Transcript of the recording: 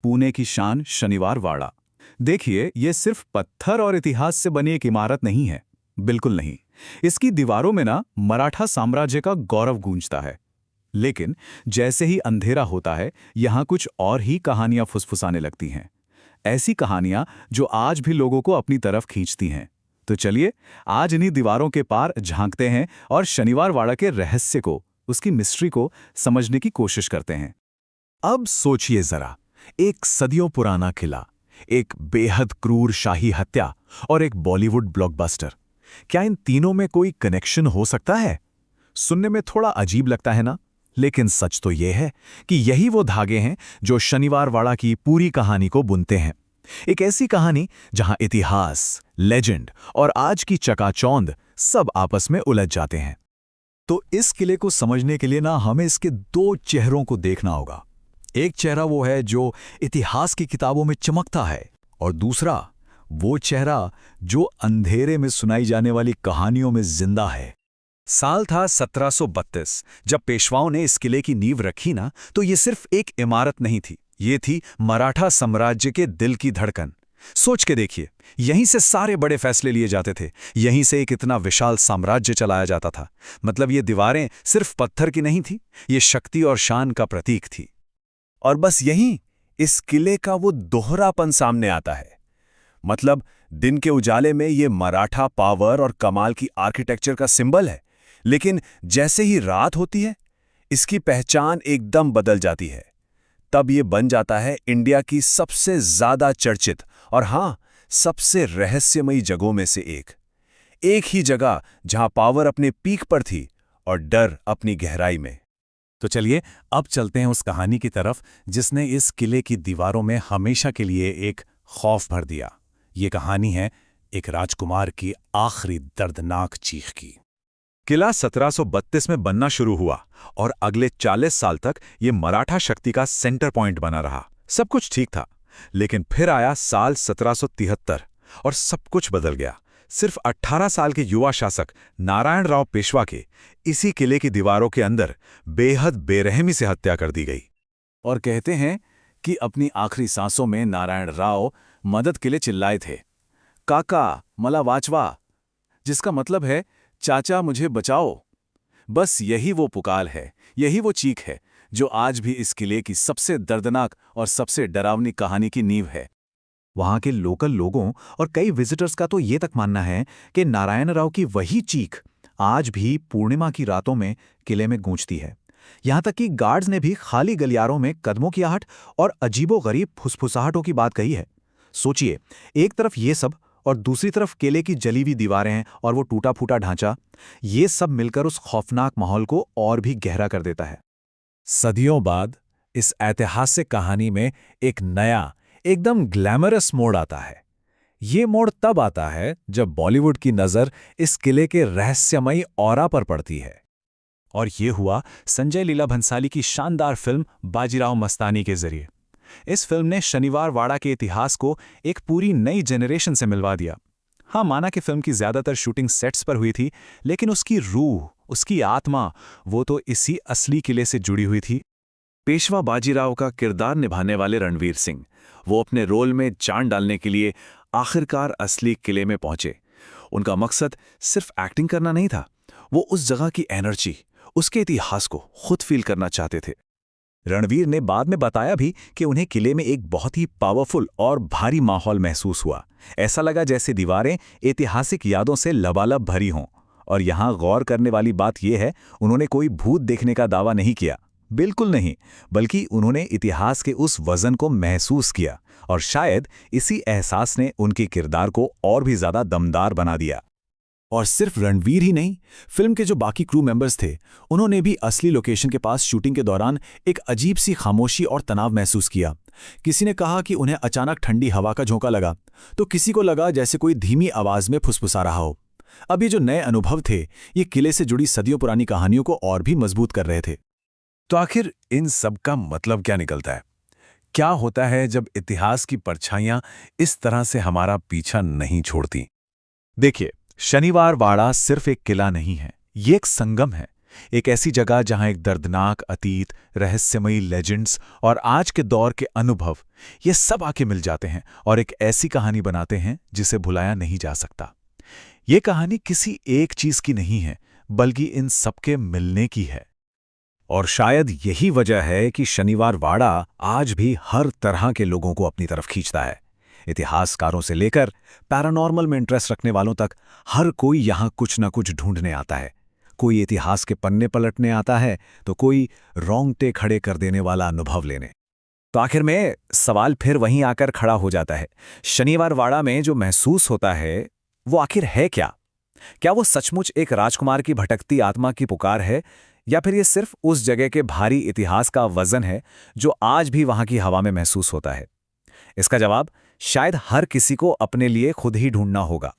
पुणे की शान शनिवार वाड़ा। देखिए, ये सिर्फ पत्थर और इतिहास से बनी एक इमारत नहीं है। बिल्कुल नहीं। इसकी दीवारों में ना मराठा साम्राज्य का गौरव गूंजता है। लेकिन जैसे ही अंधेरा होता है, यहाँ कुछ और ही कहानियां फुसफुसाने लगती हैं। ऐसी कहानियां जो आज भी लोगों को अपनी तरफ खींचती हैं। तो चलिए, आज इन्हीं दीवारों के पार झांकते हैं और शनिवार वाड़ा के रहस्य को, उसकी मिस्ट्री को समझने की कोशिश करते हैं। अब सोचिए जरा, एक सदियों पुराना किला, एक बेहद क्रूर शाही हत्या और एक बॉलीवुड ब्लॉकबस्टर। क्या इन तीनों में कोई कनेक्शन हो सकता है? सुनने में थोड़ा अजीब लगता है ना, लेकिन सच तो यह है कि यही वो धागे हैं जो शनिवार वाड़ा की पूरी कहानी को बुनते हैं। एक ऐसी कहानी जहां इतिहास, लेजेंड और आज की चकाचौंध सब आपस में उलझ जाते हैं। तो इस किले को समझने के लिए ना हमें इसके दो चेहरों को देखना होगा। एक चेहरा वो है जो इतिहास की किताबों में चमकता है, और दूसरा वो चेहरा जो अंधेरे में सुनाई जाने वाली कहानियों में जिंदा है। साल था 1732। जब पेशवाओं ने इस किले की नींव रखी ना, तो ये सिर्फ एक इमारत नहीं थी, ये थी मराठा साम्राज्य के दिल की धड़कन। सोच के देखिए, यहीं से सारे बड़े फैसले लिए जाते थे, यहीं से एक इतना विशाल साम्राज्य चलाया जाता था। मतलब ये दीवारें सिर्फ पत्थर की नहीं थी, ये शक्ति और शान का प्रतीक थी। और बस यहीं इस किले का वो दोहरापन सामने आता है। मतलब दिन के उजाले में ये मराठा पावर और कमाल की आर्किटेक्चर का सिंबल है, लेकिन जैसे ही रात होती है, इसकी पहचान एकदम बदल जाती है। तब ये बन जाता है इंडिया की सबसे ज्यादा चर्चित और हां, सबसे रहस्यमयी जगहों में से एक। एक ही जगह जहां पावर अपने पीक पर थी और डर अपनी गहराई में। तो चलिए, अब चलते हैं उस कहानी की तरफ जिसने इस किले की दीवारों में हमेशा के लिए एक खौफ भर दिया। ये कहानी है एक राजकुमार की आखिरी दर्दनाक चीख की। किला 1732 में बनना शुरू हुआ और अगले 40 साल तक ये मराठा शक्ति का सेंटर पॉइंट बना रहा। सब कुछ ठीक था, लेकिन फिर आया साल 1773 और सब कुछ बदल गया। सिर्फ 18 साल के युवा शासक नारायण राव पेशवा के इसी किले की दीवारों के अंदर बेहद बेरहमी से हत्या कर दी गई। और कहते हैं कि अपनी आखिरी सांसों में नारायण राव मदद के लिए चिल्लाए थे, काका मला वाचवा, जिसका मतलब है चाचा मुझे बचाओ। बस यही वो पुकार है, यही वो चीख है जो आज भी इस किले की सबसे दर्दनाक और सबसे डरावनी कहानी की नींव है। वहां के लोकल लोगों और कई विजिटर्स का तो ये तक मानना है कि नारायण राव की वही चीख आज भी पूर्णिमा की रातों में किले में गूंजती है। यहां तक कि गार्ड्स ने भी खाली गलियारों में कदमों की आहट और अजीबोगरीब फुसफुसाहटों की बात कही है। सोचिए, एक तरफ ये सब और दूसरी तरफ किले की जली हुई दीवारें हैं और वो टूटा फूटा ढांचा, ये सब मिलकर उस खौफनाक माहौल को और भी गहरा कर देता है। सदियों बाद इस ऐतिहासिक कहानी में एक नया, एकदम ग्लैमरस मोड़ आता है। ये मोड़ तब आता है जब बॉलीवुड की नज़र इस किले के रहस्यमयी ऑरा पर पड़ती है। और ये हुआ संजय लीला भंसाली की शानदार फिल्म बाजीराव मस्तानी के जरिए। इस फिल्म ने शनिवार वाड़ा के इतिहास को एक पूरी नई जेनरेशन से मिलवा दिया। हाँ, माना कि फिल्म की ज्यादातर शूटिंग सेट्स पर हुई थी, लेकिन उसकी रूह, उसकी आत्मा, वो तो इसी असली किले से जुड़ी हुई थी। पेशवा बाजीराव का किरदार निभाने वाले रणवीर सिंह, वो अपने रोल में जान डालने के लिए आखिरकार असली किले में पहुंचे। उनका मकसद सिर्फ एक्टिंग करना नहीं था, वो उस जगह की एनर्जी, उसके इतिहास को खुद फील करना चाहते थे। रणवीर ने बाद में बताया भी कि उन्हें किले में एक बहुत ही पावरफुल और भारी माहौल महसूस हुआ। ऐसा लगा जैसे दीवारें ऐतिहासिक यादों से लबालब भरी हों। और यहां गौर करने वाली बात यह है, उन्होंने कोई भूत देखने का दावा नहीं किया, बिल्कुल नहीं, बल्कि उन्होंने इतिहास के उस वजन को महसूस किया। और शायद इसी एहसास ने उनके किरदार को और भी ज्यादा दमदार बना दिया। और सिर्फ रणवीर ही नहीं, फिल्म के जो बाकी क्रू मेंबर्स थे, उन्होंने भी असली लोकेशन के पास शूटिंग के दौरान एक अजीब सी खामोशी और तनाव महसूस किया। किसी ने कहा कि उन्हें अचानक ठंडी हवा का झोंका लगा, तो किसी को लगा जैसे कोई धीमी आवाज में फुसफुसा रहा हो। अब ये जो नए अनुभव थे, ये किले से जुड़ी सदियों पुरानी कहानियों को और भी मजबूत कर रहे थे। तो आखिर इन सब का मतलब क्या निकलता है? क्या होता है जब इतिहास की परछाइयां इस तरह से हमारा पीछा नहीं छोड़ती? देखिए, शनिवार वाड़ा सिर्फ एक किला नहीं है, ये एक संगम है। एक ऐसी जगह जहां एक दर्दनाक अतीत, रहस्यमयी लेजेंड्स और आज के दौर के अनुभव, ये सब आके मिल जाते हैं और एक ऐसी कहानी बनाते हैं जिसे भुलाया नहीं जा सकता। ये कहानी किसी एक चीज की नहीं है, बल्कि इन सबके मिलने की है। और शायद यही वजह है कि शनिवार वाड़ा आज भी हर तरह के लोगों को अपनी तरफ खींचता है। इतिहासकारों से लेकर पैरानॉर्मल में इंटरेस्ट रखने वालों तक हर कोई यहाँ कुछ न कुछ ढूंढने आता है। कोई इतिहास के पन्ने पलटने आता है तो कोई रोंगटे खड़े कर देने वाला अनुभव लेने। तो आखिर में सवाल फिर वहीं आकर खड़ा हो जाता है, शनिवार वाड़ा में जो महसूस होता है वो आखिर है क्या? क्या वो सचमुच एक राजकुमार की भटकती आत्मा की पुकार है, या फिर ये सिर्फ उस जगह के भारी इतिहास का वजन है जो आज भी वहां की हवा में महसूस होता है? इसका जवाब शायद हर किसी को अपने लिए खुद ही ढूंढना होगा।